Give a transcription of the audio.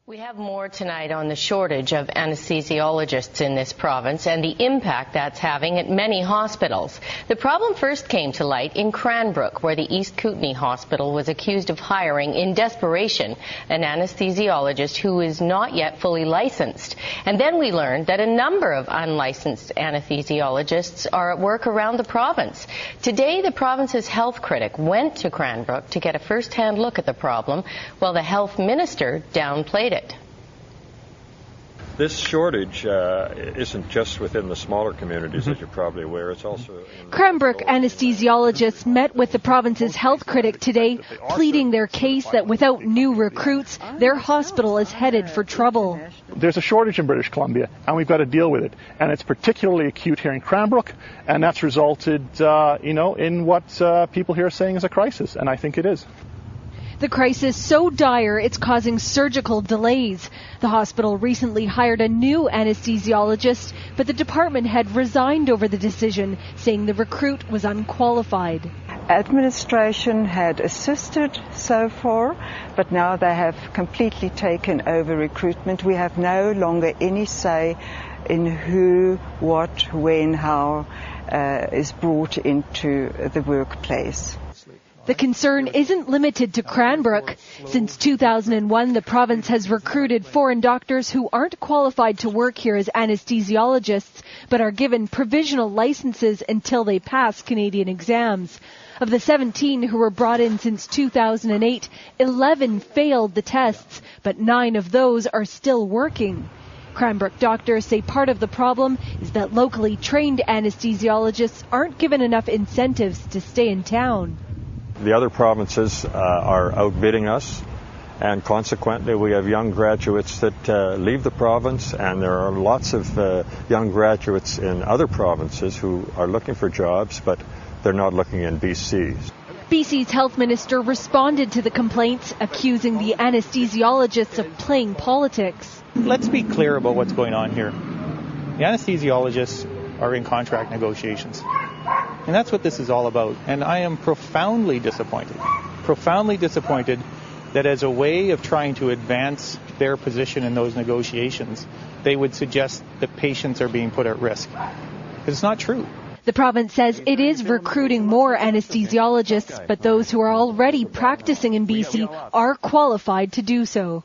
We have more tonight on the shortage of anesthesiologists in this province and the impact that's having at many hospitals. The problem first came to light in Cranbrook, where the East Kootenay Hospital was accused of hiring, in desperation, an anesthesiologist who is not yet fully licensed. And then we learned that a number of unlicensed anesthesiologists are at work around the province. Today, the province's health critic went to Cranbrook to get a first-hand look at the problem, while the health minister downplayed it. This shortage isn't just within the smaller communities, as you're probably aware. It's also Cranbrook anesthesiologists met with the province's health critic today, pleading their case that without new recruits, their hospital is headed for trouble. There's a shortage in British Columbia, and we've got to deal with it. And it's particularly acute here in Cranbrook, and that's resulted, in what people here are saying is a crisis, and I think it is. The crisis so dire it's causing surgical delays. The hospital recently hired a new anesthesiologist, but the department had resigned over the decision, saying the recruit was unqualified. Administration had assisted so far, but now they have completely taken over recruitment. We have no longer any say in who, what, when, how is brought into the workplace. The concern isn't limited to Cranbrook. Since 2001, the province has recruited foreign doctors who aren't qualified to work here as anesthesiologists, but are given provisional licenses until they pass Canadian exams. Of the 17 who were brought in since 2008, 11 failed the tests, but 9 of those are still working. Cranbrook doctors say part of the problem is that locally trained anesthesiologists aren't given enough incentives to stay in town. The other provinces are outbidding us, and consequently we have young graduates that leave the province, and there are lots of young graduates in other provinces who are looking for jobs, but they're not looking in BC. BC's health minister responded to the complaints, accusing the anesthesiologists of playing politics. Let's be clear about what's going on here. The anesthesiologists are in contract negotiations. And that's what this is all about. And I am profoundly disappointed that as a way of trying to advance their position in those negotiations, they would suggest that patients are being put at risk. Because it's not true. The province says it is recruiting more anesthesiologists, but those who are already practicing in BC are qualified to do so.